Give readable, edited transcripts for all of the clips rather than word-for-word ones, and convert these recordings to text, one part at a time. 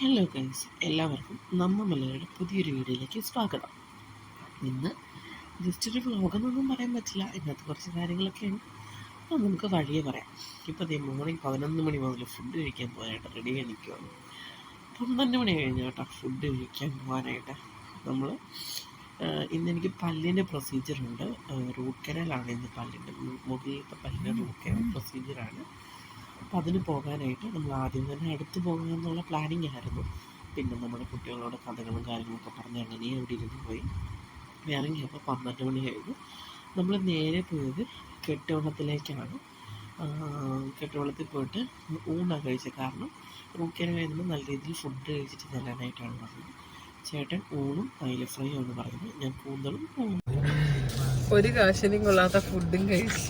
Hello guys, എല്ലാവർക്കും നമ്മ മലയാളിയുടെ പുതിയൊരു വീഡിയോയിലേക്ക് സ്വാഗതം. ഇന്ന് ജസ്റ്റ് ഒരു വ്ളോഗെന്നൊന്നും പറയാൻ പറ്റില്ല, ഇന്നത്തെ കുറച്ച് കാര്യങ്ങളൊക്കെയാണ്. അപ്പോൾ നമുക്ക് വഴിയെ പറയാം. ഇപ്പോൾ അതേ മോർണിംഗ് 11 മണി മുതൽ ഫുഡ് കഴിക്കാൻ പോകാനായിട്ട് റെഡി നിൽക്കുകയാണ്. 12 മണി കഴിഞ്ഞ കേട്ടോ ഫുഡ് കഴിക്കാൻ പോകാനായിട്ട്. നമ്മൾ ഇന്നെനിക്ക് പല്ലിൻ്റെ പ്രൊസീജിയറുണ്ട്. റൂട്ട് കനാലാണ് ഇന്ന് പല്ലിൻ്റെ മുകളിലത്തെ പല്ലിൻ്റെ റൂട്ട് കനാൽ പ്രൊസീജിയറാണ്. അപ്പോൾ അതിന് പോകാനായിട്ട് നമ്മൾ ആദ്യം തന്നെ അടുത്ത് പോകുക എന്നുള്ള പ്ലാനിങ് ആയിരുന്നു. പിന്നെ നമ്മുടെ കുട്ടികളോട് കഥകളും കാര്യങ്ങളൊക്കെ പറഞ്ഞ് അങ്ങനെ അവിടെ ഇരുന്ന് പോയി. ഇറങ്ങിയപ്പോൾ 12 മണി കഴിഞ്ഞു. നമ്മൾ നേരെ പോയത് കെട്ടുവള്ളത്തിലേക്കാണ്. കെട്ടുവള്ളത്തിൽ പോയിട്ട് ഊണാണ് കഴിച്ചത്. കാരണം റൂക്കേന കഴിയുമ്പോൾ നല്ല രീതിയിൽ ഫുഡ് കഴിച്ചിട്ട് ചെല്ലാനായിട്ടാണ് പറഞ്ഞത്. ചേട്ടൻ ഊണും അയില ഫ്രൈ ആണ് പറയുന്നത്. ഞാൻ കൂന്തളും ഒരു കാശിനും കൊള്ളാത്ത ഫുഡും കഴിച്ചു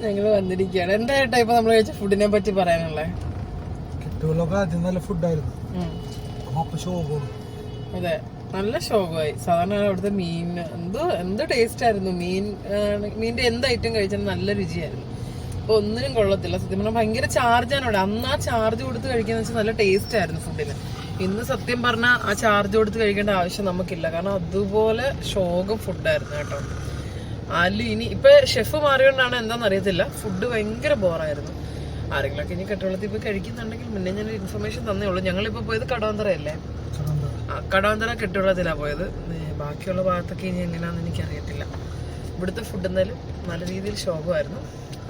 ഞങ്ങൾ വന്നിരിക്കുകയാണ്. എന്താ ചേട്ടാ ഇപ്പൊ നമ്മൾ കഴിച്ച ഫുഡിനെ പറ്റി പറയാനുള്ളത്? നല്ല ഫുഡായിരുന്നു. അതെ, നല്ല ശോകമായി. സാധാരണ അവിടുത്തെ മീൻ എന്തോ ടേസ്റ്റ് ആയിരുന്നു. മീനിന്റെ എന്ത് ഐറ്റം കഴിച്ചാലും നല്ല രുചിയായിരുന്നു. അപ്പൊ ഒന്നിനും കൊള്ളത്തില്ല. സത്യം പറഞ്ഞാൽ ഭയങ്കര ചാർജാണ് അവിടെ. അന്ന് ആ ചാർജ് കൊടുത്ത് കഴിക്കുന്ന വെച്ചാൽ നല്ല ടേസ്റ്റ് ആയിരുന്നു ഫുഡിന്. ഇന്ന് സത്യം പറഞ്ഞാൽ ആ ചാർജ് കൊടുത്ത് കഴിക്കേണ്ട ആവശ്യം നമുക്കില്ല. കാരണം അതുപോലെ ശോകം ഫുഡായിരുന്നു കേട്ടോ. ഇനി ഇപ്പൊ ഷെഫ് മാറിയോണ്ടാണ് എന്താണെന്ന് അറിയത്തില്ല, ഫുഡ് ഭയങ്കര ബോറായിരുന്നു. ആരെങ്കിലൊക്കെ ഇനി കെട്ടുവള്ളത്തിൽ പോയി കഴിക്കുന്നുണ്ടെങ്കിൽ മുന്നേ ഞാൻ ഇൻഫർമേഷൻ തന്നേ ഉള്ളൂ. ഞങ്ങളിപ്പോ പോയത് കടവന്തറയല്ലേ, കടവന്തറ കെട്ടുവള്ളത്തിലാണ് പോയത്. ബാക്കിയുള്ള ഭാഗത്തൊക്കെ ഇനി എങ്ങനെയാണെന്ന് എനിക്കറിയത്തില്ല. ഇവിടുത്തെ ഫുഡ് എന്തായാലും നല്ല രീതിയിൽ ശോകമായിരുന്നു.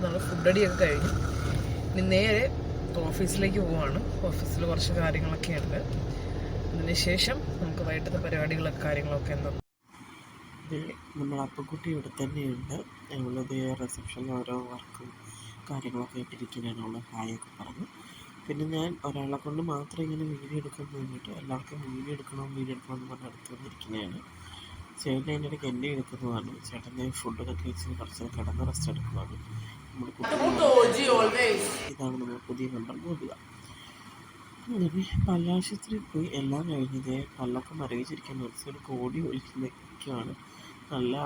നമ്മൾ ഫുഡ് അടിയൊക്കെ കഴിഞ്ഞു. ഇനി നേരെ ഓഫീസിലേക്ക് പോവാണ്. ഓഫീസിൽ കുറച്ച് കാര്യങ്ങളൊക്കെ ഉണ്ട്. അതിനുശേഷം നമുക്ക് വൈകിട്ടത്തെ പരിപാടികളൊക്കെ കാര്യങ്ങളൊക്കെ എന്താ. നമ്മൾ അപ്പക്കുട്ടി ഇവിടെ തന്നെയുണ്ട്. ഉള്ളത് റിസപ്ഷനിൽ ഓരോ വർക്കും കാര്യങ്ങളൊക്കെ ആയിട്ടിരിക്കുന്നതാണ്. ഉള്ള ഹായൊക്കെ പറഞ്ഞു. പിന്നെ ഞാൻ ഒരാളെ കൊണ്ട് മാത്രം ഇങ്ങനെ വീഡിയോ എടുക്കാൻ വേണ്ടിയിട്ട് എല്ലാവർക്കും വീഡിയോ എടുക്കണമെന്ന് പറഞ്ഞ് അടുത്ത് വന്നിരിക്കുന്നതാണ്. ചേട്ടൻ അതിൻ്റെ ഇടയ്ക്ക് എന്നെ എടുക്കുന്നതാണ്. ചേട്ടൻ്റെ ഫുഡൊക്കെ കഴിച്ച് കുറച്ച് കിടന്ന് റെസ്റ്റ് എടുക്കുന്നതാണ്. ഇതാണ് നമ്മൾ പുതിയ മെമ്പർ നോക്കുക. അങ്ങനെ പല്ലാശുപത്രിയിൽ പോയി എല്ലാം കഴിഞ്ഞതേ പല്ലൊക്കെ മരവിച്ചിരിക്കാൻ ഒരു കോടി ഒഴിച്ച് നിൽക്കുകയാണ്. നല്ല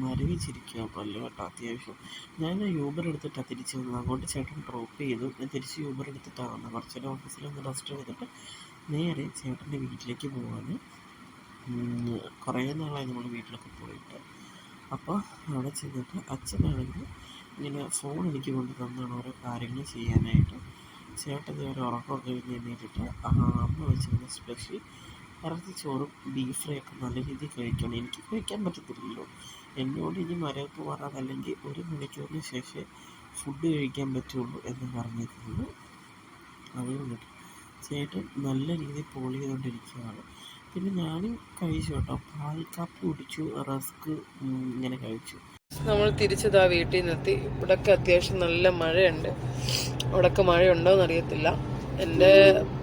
മരവിച്ചിരിക്കുക പല്ല് കേട്ടോ. അത്യാവശ്യം ഞാൻ യൂബർ എടുത്തിട്ടാണ് തിരിച്ചു വന്നത്. അങ്ങോട്ട് ചേട്ടൻ ഡ്രോപ്പ് ചെയ്തു. ഞാൻ തിരിച്ച് യൂബർ എടുത്തിട്ടാണ് വന്നത്. കുറച്ചേരം ഓഫീസിലൊന്ന് റെസ്റ്റ് ചെയ്തിട്ട് നേരെ ചേട്ടൻ്റെ വീട്ടിലേക്ക് പോവാണ്. കുറേ നാളായി നമ്മൾ വീട്ടിലൊക്കെ പോയിട്ട്. അപ്പോൾ അവിടെ ചെന്നിട്ട് അച്ഛനാണെങ്കിൽ ഇങ്ങനെ ഫോൺ എനിക്ക് കൊണ്ട് തന്നാണ് ഓരോ കാര്യങ്ങൾ ചെയ്യാനായിട്ട്. ചേട്ടൻ ഒരു ഉറക്കമൊക്കെ കഴിഞ്ഞ് എണ്ണീറ്റിട്ട് അമ്മ വെച്ചിരുന്ന സ്പെഷ്യൽ ഇറച്ചി ചോറും ബീഫ് ഫ്രൈ ഒക്കെ നല്ല രീതിയിൽ കഴിക്കണം. എനിക്ക് കഴിക്കാൻ പറ്റത്തില്ലല്ലോ. എന്നോട് ഇനി മരവിപ്പ് മാറാതല്ലെങ്കിൽ 1 മണിക്കൂറിന് ശേഷം ഫുഡ് കഴിക്കാൻ പറ്റുള്ളൂ എന്ന് പറഞ്ഞിരുന്നു. അതുകൊണ്ട് ചേട്ടൻ നല്ല രീതിയിൽ പോൾ ചെയ്തുകൊണ്ടിരിക്കുകയാണ്. പിന്നെ ഞാനും കഴിച്ചു കേട്ടോ. പാൽ കാപ്പി കുടിച്ചു, റസ്ക് ഇങ്ങനെ കഴിച്ചു. നമ്മൾ തിരിച്ചതാ വീട്ടിൽ നിന്നെത്തി. ഇവിടെയൊക്കെ അത്യാവശ്യം നല്ല മഴയുണ്ട്. അവിടെയൊക്കെ മഴയുണ്ടോയെന്ന് അറിയത്തില്ല. എൻ്റെ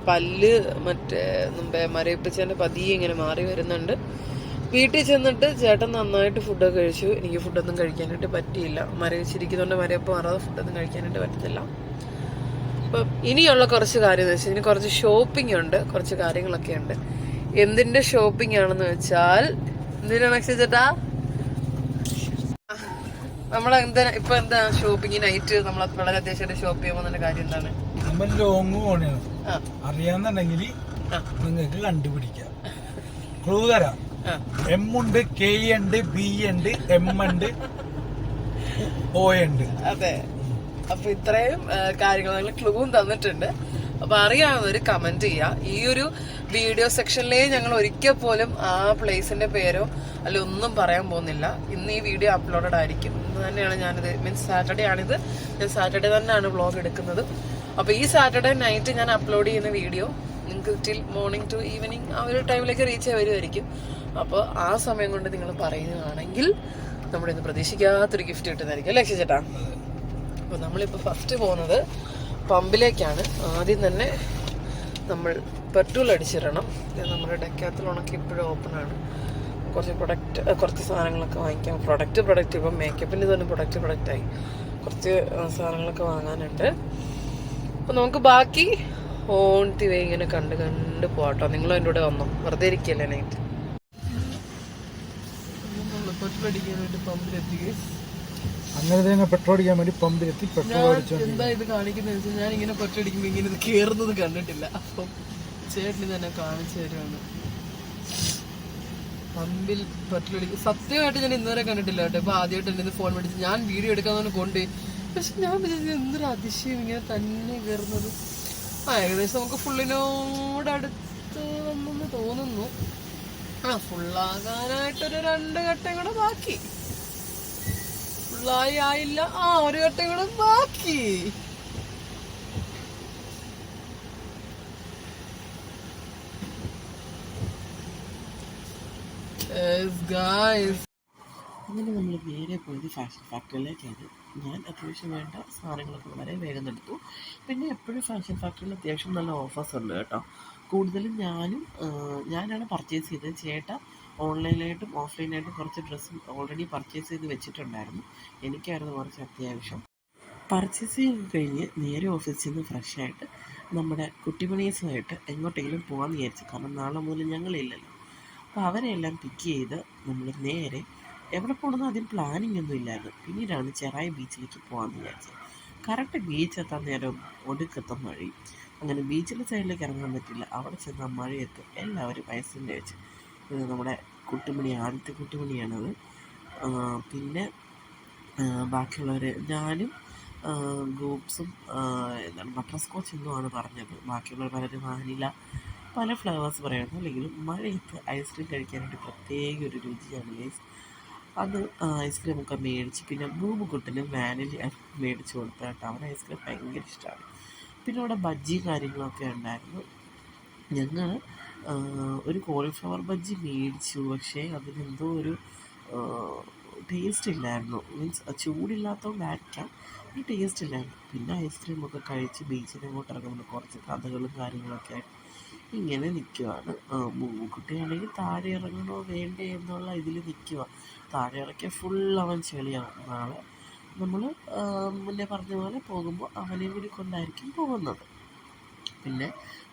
പല്ല് മറ്റേ മുമ്പേ മരവിപ്പിച്ചതിൻ്റെ പതിയെ ഇങ്ങനെ മാറി വരുന്നുണ്ട്. വീട്ടിൽ ചെന്നിട്ട് ചേട്ടൻ നന്നായിട്ട് ഫുഡൊക്കെ കഴിച്ചു. എനിക്ക് ഫുഡൊന്നും കഴിക്കാനായിട്ട് പറ്റിയില്ല. മരവിച്ചിരിക്കുന്നതുകൊണ്ട് മരവിപ്പ് മാറാതെ ഫുഡൊന്നും കഴിക്കാനായിട്ട് പറ്റത്തില്ല. അപ്പം ഇനിയുള്ള കുറച്ച് കാര്യം എന്ന് വെച്ചാൽ ഇനി കുറച്ച് ഷോപ്പിംഗ് ഉണ്ട്, കുറച്ച് കാര്യങ്ങളൊക്കെ ഉണ്ട്. എന്തിൻ്റെ ഷോപ്പിംഗ് ആണെന്ന് വെച്ചാൽ എന്തിനാണ് അക്ഷയ് ചേട്ടാ നമ്മളെന്താ ഇപ്പൊ എന്താ ഷോപ്പിംഗ് നൈറ്റ് നമ്മൾ വളരെ അത്യാവശ്യമായിട്ട് ഷോപ്പ് ചെയ്യുമ്പോൾ കാര്യം എന്താണ്? നമ്മൾ ലോങ് പോണെയാണ്. അറിയാന്നുണ്ടെങ്കിൽ നിങ്ങൾക്ക് കണ്ടുപിടിക്കാം. ക്ലൂ തരാം. എം ഉണ്ട്, കെ ഉണ്ട്, ബി ഉണ്ട്, എം ഉണ്ട്, ഒ ഉണ്ട്. അതെ, അപ്പൊ ഇത്രയും കാര്യങ്ങൾ ക്ലൂവും തന്നിട്ടുണ്ട്. അപ്പൊ അറിയാവുന്നവര് കമന്റ് ചെയ്യുക. ഈ ഒരു വീഡിയോ സെക്ഷനിലേ ഞങ്ങൾ ഒരിക്കൽ പോലും ആ പ്ലേസിന്റെ പേരോ അല്ല ഒന്നും പറയാൻ പോകുന്നില്ല. ഇന്ന് ഈ വീഡിയോ അപ്ലോഡഡ് ആയിരിക്കും. ഇന്ന് തന്നെയാണ് ഞാനിത് മീൻസ് സാറ്റർഡേ ആണിത്. ഞാൻ സാറ്റർഡേ തന്നെയാണ് വ്ളോഗ് എടുക്കുന്നത്. അപ്പൊ ഈ സാറ്റർഡേ നൈറ്റ് ഞാൻ അപ്ലോഡ് ചെയ്യുന്ന വീഡിയോ നിങ്ങൾക്ക് ടിൽ മോർണിംഗ് ടു ഈവനിങ് ആ ഒരു ടൈമിലേക്ക് റീച്ച് വരുമായിരിക്കും. അപ്പോൾ ആ സമയം കൊണ്ട് നിങ്ങൾ പറയുന്നതാണെങ്കിൽ നമ്മുടെ ഇന്ന് പ്രതീക്ഷിക്കാത്തൊരു ഗിഫ്റ്റ് കിട്ടുന്നതായിരിക്കും അല്ലേ അക്ഷയ് ചേട്ടാ? അപ്പോൾ നമ്മളിപ്പോൾ ഫസ്റ്റ് പോകുന്നത് പമ്പിലേക്കാണ്. ആദ്യം തന്നെ നമ്മൾ പെട്രോൾ അടിച്ചിടണം. നമ്മുടെ ഡെക്കാത്തലോണൊക്കെ ഇപ്പോഴും ഓപ്പണാണ്. കുറച്ച് സാധനങ്ങളൊക്കെ വാങ്ങിക്കാം. പ്രൊഡക്റ്റ് ഇപ്പം മേക്കപ്പിൻ്റെ തന്നെ പ്രൊഡക്റ്റായി. കുറച്ച് സാധനങ്ങളൊക്കെ വാങ്ങാനുണ്ട്. അപ്പം നമുക്ക് ബാക്കി ഓൺ ദി വേ ഇങ്ങനെ കണ്ട് പോട്ടോ. നിങ്ങളും എൻ്റെ കൂടെ വന്നോ, വെറുതെ ഇരിക്കല്ലേ നൈറ്റ്. നമ്മൾ പെട്രോൾ അടിക്കാനായിട്ട് പമ്പിലെത്തി. അങ്ങനെ തന്നെ പെട്രോൾ അടിക്കാൻ വേണ്ടി പമ്പിലെത്തി പെട്രോൾ അടിച്ചു. എന്താ ഇത് കാണിക്കുന്നത് വെച്ചാൽ ഞാൻ ഇങ്ങനെ പെട്രോൾ അടിക്കുമ്പോൾ ഇങ്ങനെ ഇത് കയറുന്നത് കണ്ടിട്ടില്ല. അപ്പം ചേട്ടന് തന്നെ കാണിച്ചു തരുവാണ് പമ്പിൽ പെട്രോൾ അടിക്കും. സത്യമായിട്ട് ഞാൻ ഇന്നുവരെ കണ്ടിട്ടില്ല കേട്ടോ. ഇപ്പൊ ആദ്യമായിട്ട് എൻ്റെ ഫോൺ മേടിച്ച് ഞാൻ വീഡിയോ എടുക്കാമെന്ന് കൊണ്ട്, പക്ഷെ ഞാൻ വിചാരിച്ചത് എന്തൊരു അതിശയം ഇങ്ങനെ തന്നെ കയറുന്നത്. ഏകദേശം നമുക്ക് ഫുള്ളിനോടടുത്ത് വന്നെന്ന് തോന്നുന്നു. ഫുള്ളാകാനായിട്ടൊരു 2 ഘട്ടം കൂടെ ബാക്കി. ഫുള്ളായി ആയില്ല, 1 ഘട്ടം കൂടെ ബാക്കി. അങ്ങനെ നമ്മൾ നേരെ പോയത് ഫാഷൻ ഫാക്ടറിയിലേക്കാണ്. ഞാൻ അത്യാവശ്യം വേണ്ട സാധനങ്ങളൊക്കെ വളരെ വേഗം എടുത്തു. പിന്നെ എപ്പോഴും ഫാഷൻ ഫാക്ടറിയിൽ അത്യാവശ്യം നല്ല ഓഫേഴ്സ് ഉണ്ട് കേട്ടോ. കൂടുതലും ഞാനാണ് പർച്ചേസ് ചെയ്തത്. ചേട്ടാ ഓൺലൈനായിട്ടും ഓഫ്ലൈനായിട്ടും കുറച്ച് ഡ്രസ്സ് ഓൾറെഡി പർച്ചേസ് ചെയ്ത് വെച്ചിട്ടുണ്ടായിരുന്നു. എനിക്കായിരുന്നു കുറച്ച് അത്യാവശ്യം. പർച്ചേസ് ചെയ്ത് കഴിഞ്ഞ് നേരെ ഓഫീസിൽ നിന്ന് ഫ്രഷായിട്ട് നമ്മുടെ കുട്ടിമണീസുമായിട്ട് എങ്ങോട്ടെങ്കിലും പോകാമെന്ന് വിചാരിച്ചു. കാരണം നാളെ മുതൽ ഞങ്ങളില്ലല്ലോ. അപ്പോൾ അവരെല്ലാം പിക്ക് ചെയ്ത് നമ്മൾ നേരെ എവിടെ പോകണമെന്ന് ആദ്യം പ്ലാനിങ് ഒന്നും ഇല്ലായിരുന്നു. പിന്നീടാണ് ചെറായി ബീച്ചിലേക്ക് പോകാമെന്ന് വിചാരിച്ചത്. കറക്റ്റ് ബീച്ച് എത്താൻ നേരം ഒടുക്കത്തെ മഴയും. അങ്ങനെ ബീച്ചിൻ്റെ സൈഡിലേക്ക് ഇറങ്ങാൻ പറ്റില്ല. അവിടെ ചെന്നാൽ മഴയത്ത് എല്ലാവരും ഐസ്ക്രീം കഴിച്ച്. ഇത് നമ്മുടെ കുട്ടുമണി, ആദ്യത്തെ കുട്ടുമണിയാണത്. പിന്നെ ബാക്കിയുള്ളവർ ഞാനും ഗ്രൂപ്പ്സും എന്താണ് ബട്ടർ സ്കോച്ച് എന്നുമാണ് പറഞ്ഞത്. ബാക്കിയുള്ളവർ പലരും വാനില പല ഫ്ലേവേഴ്സ് പറയുന്നു. അല്ലെങ്കിലും മഴയത്ത് ഐസ്ക്രീം കഴിക്കാനായിട്ട് പ്രത്യേക ഒരു രുചിയാണ് ഗൈസ്. അത് ഐസ്ക്രീമൊക്കെ മേടിച്ച് പിന്നെ കുട്ടനും വാനില മേടിച്ച് കൊടുത്ത കേട്ടോ. അവന് ഐസ്ക്രീം ഭയങ്കര ഇഷ്ടമാണ്. പിന്നെ അവിടെ ബജ്ജി കാര്യങ്ങളൊക്കെ ഉണ്ടായിരുന്നു. ഞങ്ങൾ ഒരു കോളിഫ്ലവർ ബജ്ജി മേടിച്ചു. പക്ഷേ അതിനെന്തോ ഒരു ടേസ്റ്റ് ഇല്ലായിരുന്നു. മീൻസ് ചൂടില്ലാത്തതുകൊണ്ടായിരിക്കാം ഈ ടേസ്റ്റ് ഇല്ലായിരുന്നു. പിന്നെ ഐസ്ക്രീമൊക്കെ കഴിച്ച് ബീച്ചിന് അങ്ങോട്ട് ഇറങ്ങുമ്പോൾ കുറച്ച് കഥകളും കാര്യങ്ങളൊക്കെ ആയിട്ട് ഇങ്ങനെ നിൽക്കുവാണ്. കുട്ടിയാണെങ്കിൽ താഴെ ഇറങ്ങണോ വേണ്ടേ എന്നുള്ള ഇതിൽ നിൽക്കുക. താഴെ ഇറക്കിയാൽ ഫുൾ അവൻ ചെളിയാവും. നാളെ നമ്മൾ മുന്നേ പറഞ്ഞ പോലെ പോകുമ്പോൾ അവനെയും കൂടി കൊണ്ടായിരിക്കും പോകുന്നത്. പിന്നെ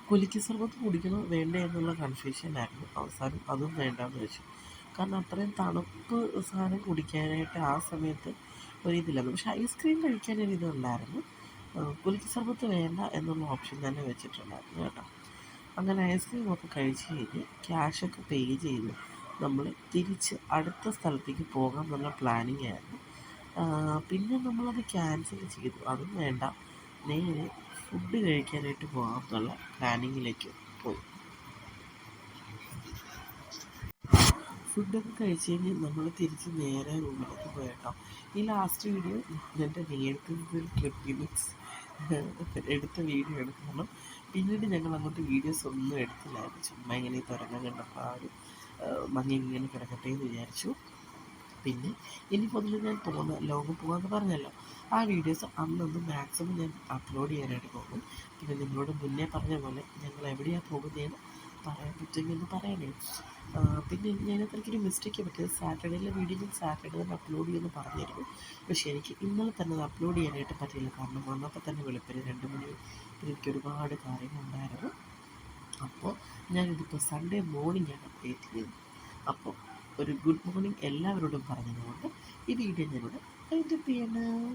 കുലുക്കി സർബത്ത് കുടിക്കണോ വേണ്ടേ എന്നുള്ള കൺഫ്യൂഷനായിരുന്നു. അവസാനം അതും വേണ്ടാന്ന് വെച്ചു. കാരണം അത്രയും തണുപ്പ് സാധനം കുടിക്കാനായിട്ട് ആ സമയത്ത് ഒരിതില്ലായിരുന്നു. പക്ഷെ ഐസ്ക്രീം കഴിക്കാനൊരിതുണ്ടായിരുന്നു. കുലുക്കി സർബത്ത് വേണ്ട എന്നുള്ള ഓപ്ഷൻ തന്നെ വെച്ചിട്ടുണ്ടായിരുന്നു കേട്ടോ. അങ്ങനെ ഐസ്ക്രീമൊക്കെ കഴിച്ച് കഴിഞ്ഞ് ക്യാഷൊക്കെ പേ ചെയ്ത് നമ്മൾ തിരിച്ച് അടുത്ത സ്ഥലത്തേക്ക് പോകാം എന്നുള്ള പ്ലാനിങ് ആയിരുന്നു. പിന്നെ നമ്മളത് ക്യാൻസൽ ചെയ്തു. അതും വേണ്ട, നേരെ ഫുഡ് കഴിക്കാനായിട്ട് പോകാം എന്നുള്ള പ്ലാനിങ്ങിലേക്ക് പോയി. ഫുഡൊക്കെ കഴിച്ച് കഴിഞ്ഞ് നമ്മൾ തിരിച്ച് നേരെ റൂമിലേക്ക് പോയി കേട്ടോ. ഈ ലാസ്റ്റ് വീഡിയോ എൻ്റെ നേരത്തെ ക്ലിപ്പിങ്സ് എടുത്ത വീഡിയോ ആണ്. കാരണം പിന്നീട് ഞങ്ങൾ അങ്ങോട്ട് വീഡിയോസ് ഒന്നും എടുത്തില്ലായിരുന്നു. ചുമ്മാ ഇങ്ങനെ തുറങ്ങാൻ കണ്ടപ്പോൾ ആ ഒരു ഭംഗി ഇങ്ങനെ കിടക്കട്ടെ എന്ന് വിചാരിച്ചു. പിന്നെ ഇനി പൊതുവെ ഞാൻ ലോകം പോകാമെന്ന് പറഞ്ഞല്ലോ, ആ വീഡിയോസ് അന്നൊന്ന് മാക്സിമം ഞാൻ അപ്ലോഡ് ചെയ്യാനായിട്ട് പോകും. പിന്നെ നിങ്ങളോട് മുന്നേ പറഞ്ഞ പോലെ ഞങ്ങൾ എവിടെയാണ് പോകുന്നതെന്ന് പറയാൻ പറ്റുമെന്ന് പറയണേ. പിന്നെ ഞാനത്രയ്ക്കൊരു മിസ്റ്റേക്ക് പറ്റിയത്, സാറ്റർഡേയിലെ വീഡിയോ ഞാൻ സാറ്റർഡേ തന്നെ അപ്ലോഡ് ചെയ്യുമെന്ന് പറഞ്ഞിരുന്നു. പക്ഷേ എനിക്ക് ഇന്നലെ തന്നെ അത് അപ്ലോഡ് ചെയ്യാനായിട്ട് പറ്റില്ല. കാരണം വന്നപ്പോൾ തന്നെ വെളുപ്പിന് 2 മണി എനിക്ക് ഒരുപാട് കാര്യങ്ങളുണ്ടായിരുന്നു. അപ്പോൾ ഞാനിതിപ്പോൾ സൺഡേ മോർണിംഗാണ് അപ്ഡേറ്റ് ചെയ്യുന്നത്. അപ്പോൾ ഒരു ഗുഡ് മോർണിംഗ് എല്ലാവരോടും പറഞ്ഞതുകൊണ്ട് ഈ വീഡിയോ ഞാനിവിടെ വൈൻഡപ്പ് ചെയ്യണം.